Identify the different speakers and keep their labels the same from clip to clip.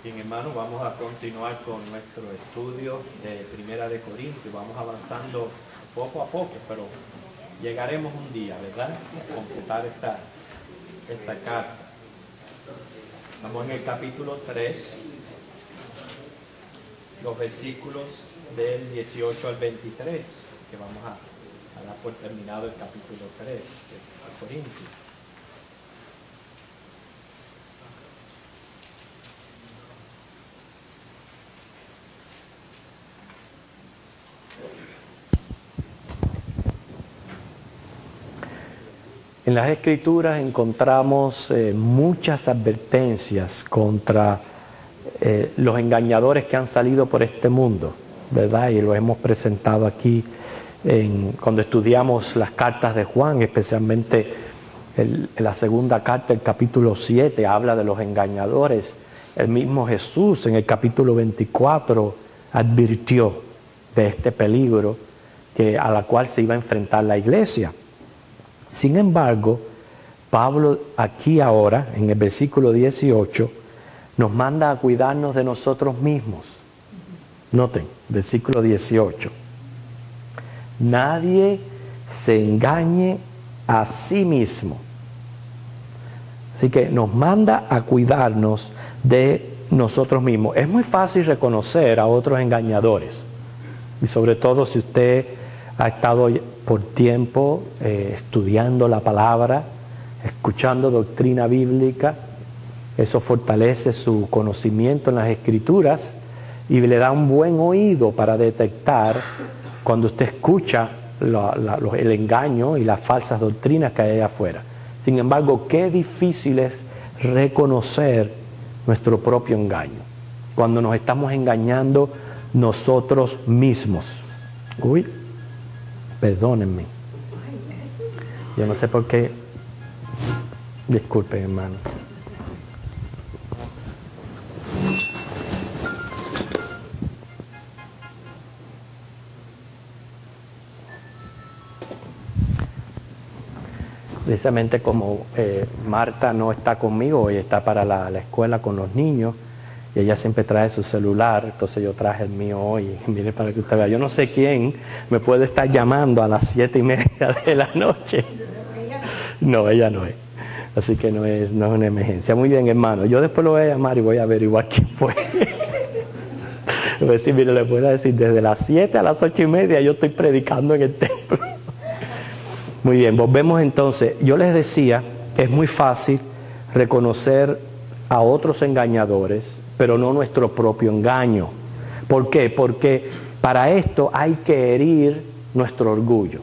Speaker 1: Bien, hermanos, vamos a continuar con nuestro estudio de Primera de Corintios. Vamos avanzando poco a poco, pero llegaremos un día, ¿verdad?, a completar esta carta. Estamos en el capítulo 3, los versículos del 18 al 23, que vamos a dar por terminado el capítulo 3 de Corintios. En las Escrituras encontramos muchas advertencias contra los engañadores que han salido por este mundo, ¿verdad? Y lo hemos presentado aquí cuando estudiamos las cartas de Juan, especialmente en la segunda carta, el capítulo 7, habla de los engañadores. El mismo Jesús en el capítulo 24 advirtió de este peligro a la cual se iba a enfrentar la iglesia. Sin embargo, Pablo aquí ahora, en el versículo 18, nos manda a cuidarnos de nosotros mismos. Noten, versículo 18. Nadie se engañe a sí mismo. Así que nos manda a cuidarnos de nosotros mismos. Es muy fácil reconocer a otros engañadores. Y sobre todo si usted ha estado por tiempo estudiando la palabra, escuchando doctrina bíblica, eso fortalece su conocimiento en las Escrituras y le da un buen oído para detectar cuando usted escucha el engaño y las falsas doctrinas que hay allá afuera. Sin embargo, qué difícil es reconocer nuestro propio engaño, cuando nos estamos engañando nosotros mismos. Perdónenme. Yo no sé por qué. Disculpen, hermano. Precisamente como Marta no está conmigo, hoy está para la escuela con los niños, y ella siempre trae su celular, entonces yo traje el mío hoy, mire para que usted vea. Yo no sé quién me puede estar llamando a las 7:30 de la noche. No, ella no es. Así que no es una emergencia. Muy bien, hermano. Yo después lo voy a llamar y voy a averiguar quién fue. Voy a decir, mire, le puedo decir, desde las 7 a las 8:30 yo estoy predicando en el templo. Muy bien, volvemos entonces. Yo les decía que es muy fácil reconocer a otros engañadores, pero no nuestro propio engaño. ¿Por qué? Porque para esto hay que herir nuestro orgullo.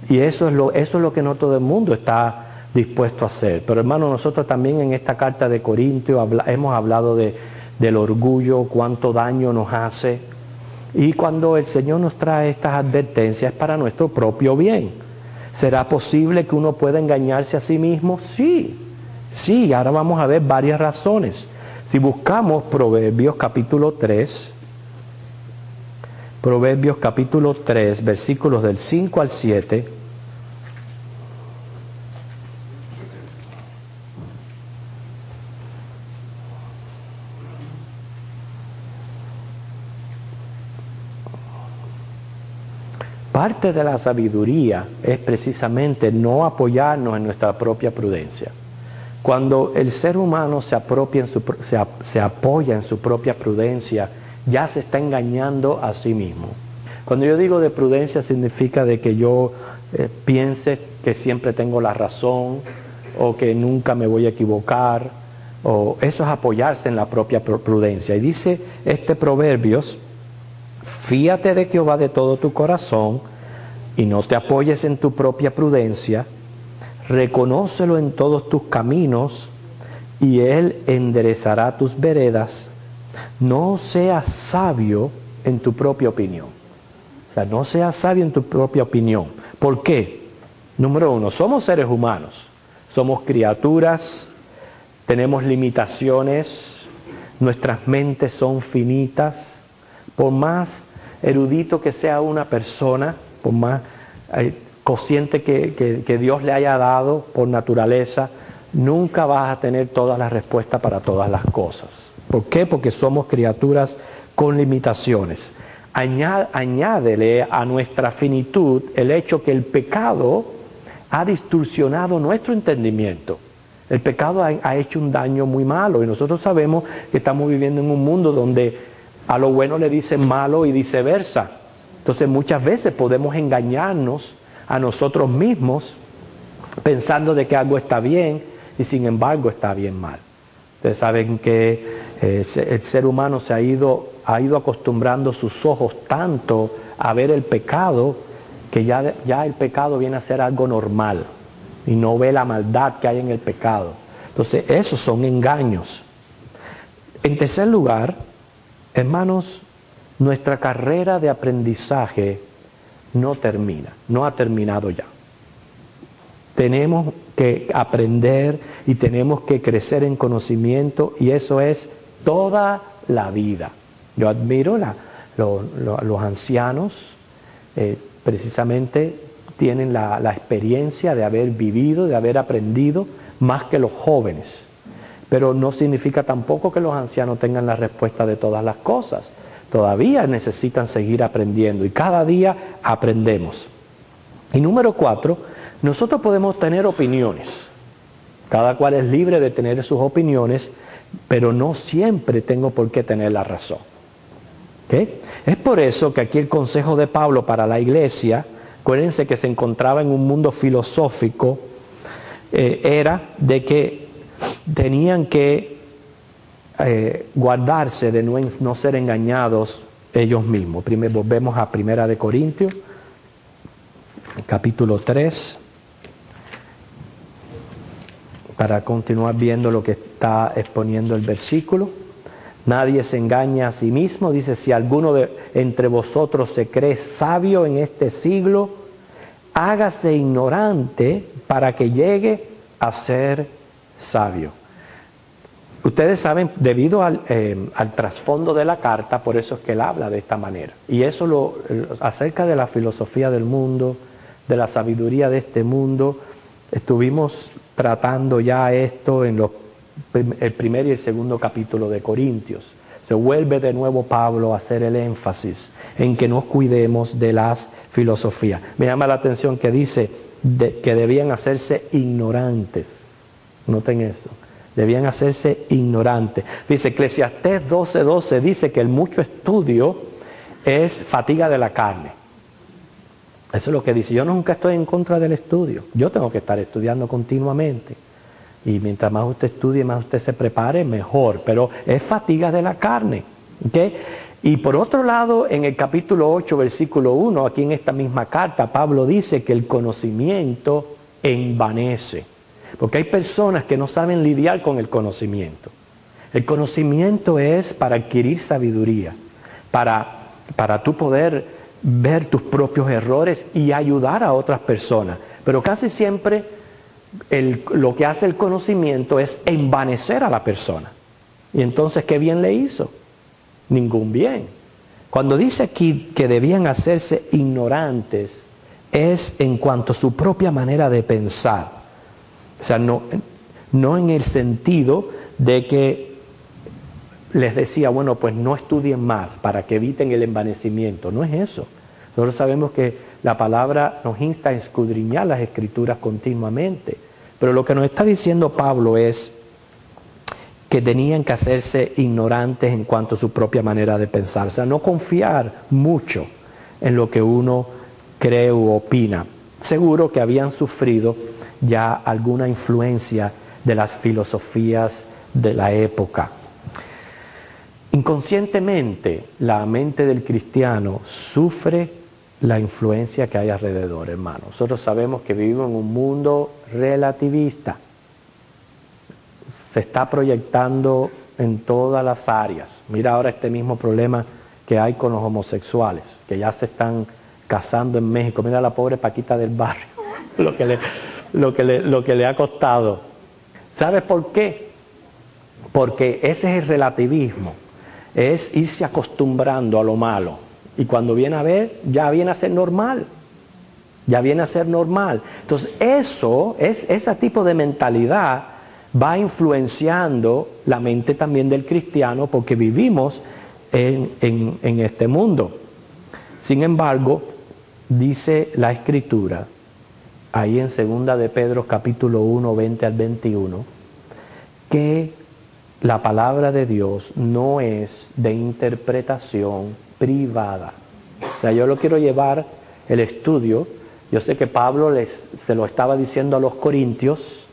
Speaker 1: Y eso es lo que no todo el mundo está dispuesto a hacer. Pero hermano, nosotros también en esta carta de Corintios hemos hablado del orgullo, cuánto daño nos hace. Y cuando el Señor nos trae estas advertencias es para nuestro propio bien. ¿Será posible que uno pueda engañarse a sí mismo? Sí. Sí, ahora vamos a ver varias razones. Si buscamos Proverbios capítulo 3, versículos del 5 al 7, parte de la sabiduría es precisamente no apoyarnos en nuestra propia prudencia. Cuando el ser humano se apoya en su propia prudencia, ya se está engañando a sí mismo. Cuando yo digo de prudencia significa de que yo piense que siempre tengo la razón o que nunca me voy a equivocar. O eso es apoyarse en la propia prudencia. Y dice Proverbios: fíate de Jehová de todo tu corazón y no te apoyes en tu propia prudencia. Reconócelo en todos tus caminos y Él enderezará tus veredas. No seas sabio en tu propia opinión. O sea, no seas sabio en tu propia opinión. ¿Por qué? Número uno, somos seres humanos. Somos criaturas, tenemos limitaciones, nuestras mentes son finitas. Por más erudito que sea una persona, por más cociente que Dios le haya dado por naturaleza, nunca vas a tener todas las respuestas para todas las cosas. ¿Por qué? Porque somos criaturas con limitaciones. Añádele a nuestra finitud el hecho que el pecado ha distorsionado nuestro entendimiento. El pecado ha hecho un daño muy malo y nosotros sabemos que estamos viviendo en un mundo donde a lo bueno le dicen malo y viceversa. Entonces muchas veces podemos engañarnos a nosotros mismos pensando de que algo está bien y sin embargo está bien mal. Ustedes saben que el ser humano se ha ido acostumbrando sus ojos tanto a ver el pecado que ya el pecado viene a ser algo normal y no ve la maldad que hay en el pecado. Entonces esos son engaños. En tercer lugar, hermanos, nuestra carrera de aprendizaje no ha terminado ya. Tenemos que aprender y tenemos que crecer en conocimiento y eso es toda la vida. Yo admiro los ancianos, precisamente tienen la experiencia de haber vivido, de haber aprendido más que los jóvenes. Pero no significa tampoco que los ancianos tengan la respuesta de todas las cosas. Todavía necesitan seguir aprendiendo y cada día aprendemos. Y número 4, nosotros podemos tener opiniones. Cada cual es libre de tener sus opiniones, pero no siempre tengo por qué tener la razón. ¿Okay? Es por eso que aquí el consejo de Pablo para la iglesia, acuérdense que se encontraba en un mundo filosófico, era de que tenían que guardarse de no ser engañados ellos mismos. Primero volvemos a 1 Corintios, capítulo 3, para continuar viendo lo que está exponiendo el versículo. Nadie se engaña a sí mismo. Dice, si alguno entre vosotros se cree sabio en este siglo, hágase ignorante para que llegue a ser sabio. Ustedes saben, debido al trasfondo de la carta, por eso es que él habla de esta manera. Y eso acerca de la filosofía del mundo, de la sabiduría de este mundo, estuvimos tratando ya esto en el primer y el segundo capítulo de Corintios. Se vuelve de nuevo Pablo a hacer el énfasis en que nos cuidemos de las filosofías. Me llama la atención que dice que debían hacerse ignorantes. Noten eso. Debían hacerse ignorantes. Dice Eclesiastés 12:12, dice que el mucho estudio es fatiga de la carne. Eso es lo que dice. Yo nunca estoy en contra del estudio. Yo tengo que estar estudiando continuamente. Y mientras más usted estudie, más usted se prepare, mejor. Pero es fatiga de la carne. ¿Okay? Y por otro lado, en el capítulo 8, versículo 1, aquí en esta misma carta, Pablo dice que el conocimiento envanece. Porque hay personas que no saben lidiar con el conocimiento. El conocimiento es para adquirir sabiduría, para tú poder ver tus propios errores y ayudar a otras personas. Pero casi siempre lo que hace el conocimiento es envanecer a la persona. Y entonces, ¿qué bien le hizo? Ningún bien. Cuando dice aquí que debían hacerse ignorantes, es en cuanto a su propia manera de pensar. O sea, no en el sentido de que les decía, bueno, pues no estudien más para que eviten el envanecimiento. No es eso. Nosotros sabemos que la palabra nos insta a escudriñar las escrituras continuamente. Pero lo que nos está diciendo Pablo es que tenían que hacerse ignorantes en cuanto a su propia manera de pensar. O sea, no confiar mucho en lo que uno cree u opina. Seguro que habían sufrido ya alguna influencia de las filosofías de la época. Inconscientemente, la mente del cristiano sufre la influencia que hay alrededor, hermano. Nosotros sabemos que vivimos en un mundo relativista. Se está proyectando en todas las áreas. Mira ahora este mismo problema que hay con los homosexuales, que ya se están casando en México. Mira a la pobre Paquita del barrio, lo que le ha costado. ¿Sabes por qué? Porque ese es el relativismo. Es irse acostumbrando a lo malo. Y cuando viene a ver, ya viene a ser normal. Ya viene a ser normal. Entonces, ese tipo de mentalidad va influenciando la mente también del cristiano porque vivimos en este mundo. Sin embargo, dice la Escritura, ahí en 2 de Pedro capítulo 1, 20 al 21, que la palabra de Dios no es de interpretación privada. O sea, yo lo quiero llevar el estudio. Yo sé que Pablo se lo estaba diciendo a los corintios,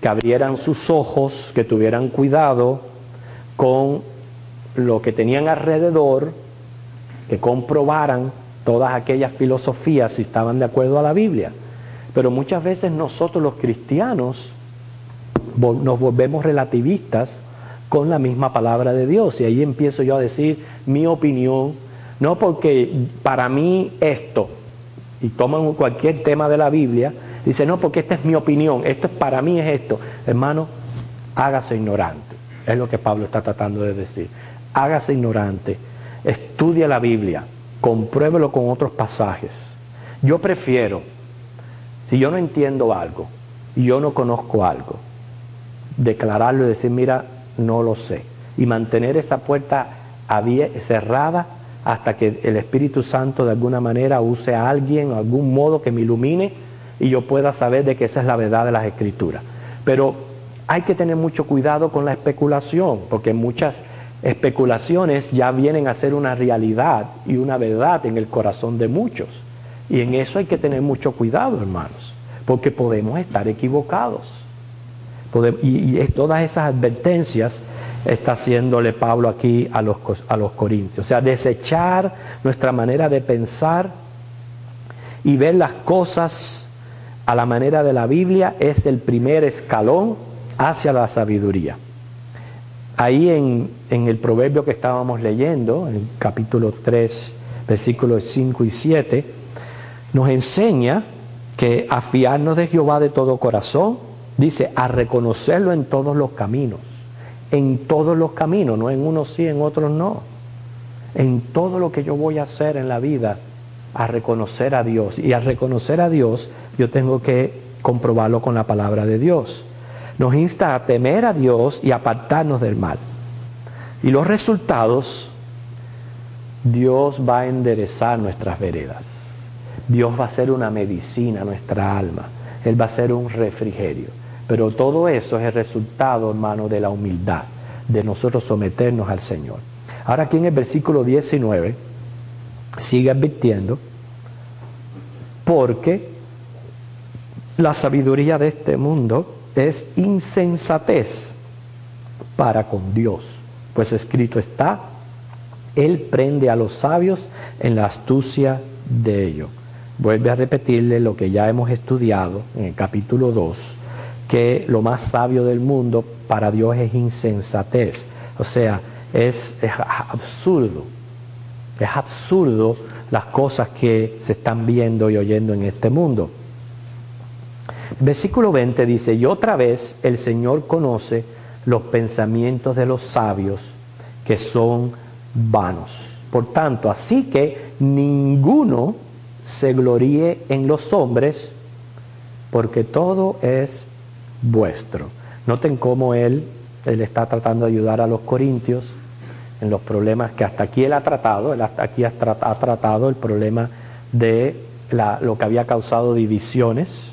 Speaker 1: que abrieran sus ojos, que tuvieran cuidado con lo que tenían alrededor, que comprobaran todas aquellas filosofías si estaban de acuerdo a la Biblia. Pero muchas veces nosotros los cristianos nos volvemos relativistas con la misma palabra de Dios. Y ahí empiezo yo a decir mi opinión, no porque para mí esto, y toman cualquier tema de la Biblia, dice no porque esta es mi opinión, esto es para mí es esto. Hermano, hágase ignorante, es lo que Pablo está tratando de decir. Hágase ignorante, estudie la Biblia, compruébelo con otros pasajes. Yo prefiero, si yo no entiendo algo, y yo no conozco algo, declararlo y decir, mira, no lo sé. Y mantener esa puerta cerrada hasta que el Espíritu Santo de alguna manera use a alguien, o algún modo que me ilumine y yo pueda saber de que esa es la verdad de las Escrituras. Pero hay que tener mucho cuidado con la especulación, porque muchas especulaciones ya vienen a ser una realidad y una verdad en el corazón de muchos. Y en eso hay que tener mucho cuidado, hermanos, porque podemos estar equivocados. Y todas esas advertencias está haciéndole Pablo aquí a los corintios. O sea, desechar nuestra manera de pensar y ver las cosas a la manera de la Biblia es el primer escalón hacia la sabiduría. Ahí en el proverbio que estábamos leyendo, en el capítulo 3, versículos 5 y 7, nos enseña que a fiarnos de Jehová de todo corazón, dice, a reconocerlo en todos los caminos. En todos los caminos, no en unos sí, en otros no. En todo lo que yo voy a hacer en la vida, a reconocer a Dios. Y al reconocer a Dios, yo tengo que comprobarlo con la palabra de Dios. Nos insta a temer a Dios y apartarnos del mal. Y los resultados, Dios va a enderezar nuestras veredas. Dios va a ser una medicina a nuestra alma. Él va a ser un refrigerio. Pero todo eso es el resultado, hermano, de la humildad, de nosotros someternos al Señor. Ahora aquí en el versículo 19, sigue advirtiendo, porque la sabiduría de este mundo es insensatez para con Dios. Pues escrito está, Él prende a los sabios en la astucia de ellos. Vuelve a repetirle lo que ya hemos estudiado en el capítulo 2, que lo más sabio del mundo para Dios es insensatez. O sea, es absurdo. Es absurdo las cosas que se están viendo y oyendo en este mundo. Versículo 20 dice, y otra vez el Señor conoce los pensamientos de los sabios que son vanos. Por tanto, así que ninguno se gloríe en los hombres, porque todo es vuestro. Noten cómo él está tratando de ayudar a los corintios en los problemas que hasta aquí él ha tratado. Él hasta aquí ha tratado el problema de lo que había causado divisiones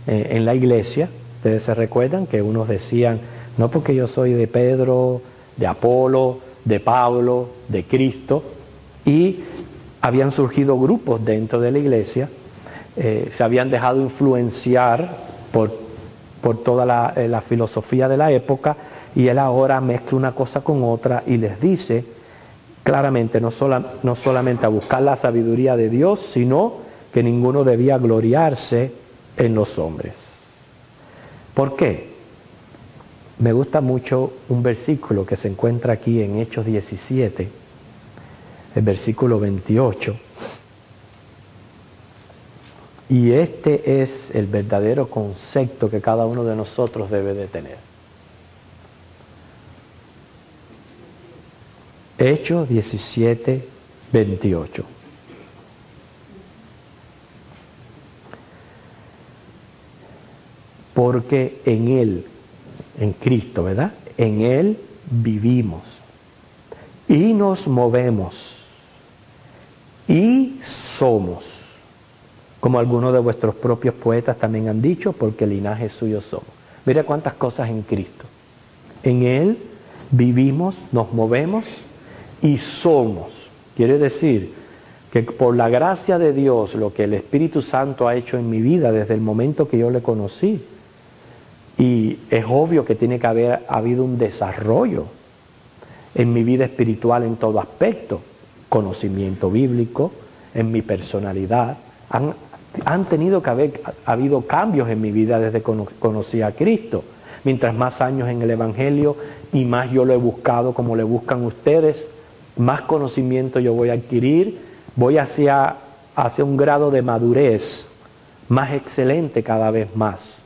Speaker 1: en la iglesia. Ustedes se recuerdan que unos decían, no porque yo soy de Pedro, de Apolo, de Pablo, de Cristo, y habían surgido grupos dentro de la iglesia, se habían dejado influenciar por toda la filosofía de la época, y él ahora mezcla una cosa con otra y les dice claramente no solamente a buscar la sabiduría de Dios, sino que ninguno debía gloriarse en los hombres. ¿Por qué? Me gusta mucho un versículo que se encuentra aquí en Hechos 17, el versículo 28. Y este es el verdadero concepto que cada uno de nosotros debe de tener. Hechos 17, 28. Porque en él, en Cristo, ¿verdad? En Él vivimos y nos movemos y somos, como algunos de vuestros propios poetas también han dicho, porque linaje suyo somos. Mira cuántas cosas en Cristo. En Él vivimos, nos movemos y somos. Quiere decir que por la gracia de Dios, lo que el Espíritu Santo ha hecho en mi vida desde el momento que yo le conocí, y es obvio que tiene que haber habido un desarrollo en mi vida espiritual en todo aspecto, conocimiento bíblico, en mi personalidad, han tenido que haber habido cambios en mi vida desde que conocí a Cristo. Mientras más años en el Evangelio y más yo lo he buscado como le buscan ustedes, más conocimiento yo voy a adquirir, voy hacia un grado de madurez más excelente cada vez más.